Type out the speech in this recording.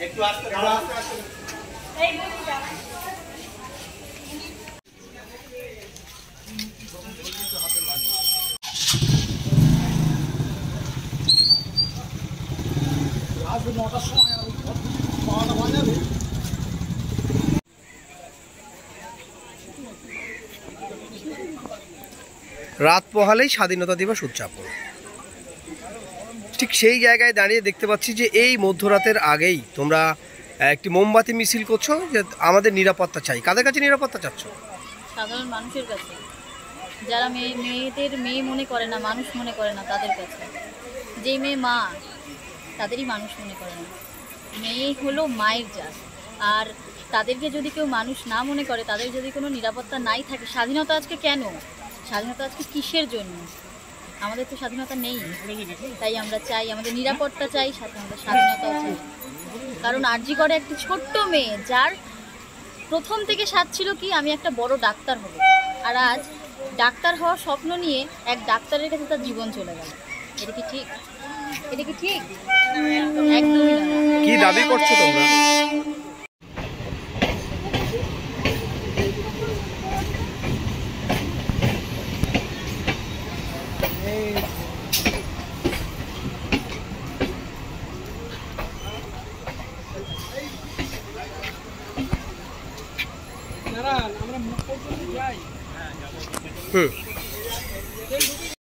একটু আস্তে আস্তে রাত 9টার সময় বাজাবে। রাত পোহালেই স্বাধীনতা দিবস উদযাপন। ঠিক সেই জায়গায় দাঁড়িয়ে দেখতে পাচ্ছি যে এই মধ্যরাতের আগেই তোমরা একটি মোমবাতি মিছিল করছো যে আমাদের নিরাপত্তা চাই। কাদের কাছে নিরাপত্তা চাচ্ছ? সাধারণ মানুষের কাছে, যারা মেয়েদের মেয়ে মনে করে না, মানুষ মনে করে না, তাদের কাছে। যে মেয়ে মা, তাদেরই মানুষ মনে করে না। মেয়ে হলো মায়ের জাত। আর তাদেরকে যদি কেউ মানুষ না মনে করে, তাদের যদি কোনো নিরাপত্তা নাই থাকে, স্বাধীনতা আজকে কেন? স্বাধীনতা আজকে কিসের জন্য? আমাদের তো স্বাধীনতা নেই, তাই আমরা চাই, আমাদের নিরাপত্তা চাই, সাথে আমাদের স্বাধীনতাও চাই। কারণ আরজি করে একটা ছোট্ট মেয়ে, যার প্রথম থেকে স্বাদ ছিল কি আমি একটা বড় ডাক্তার হব, আর আজ ডাক্তার হওয়ার স্বপ্ন নিয়ে এক ডাক্তারের কাছে তার জীবন চলে গেল। এটা কি ঠিক? এটা কি ঠিক? একদমই না। কি দাবি করছো তোমরা? আমরা মুখ পর্যন্ত যাই। হুম।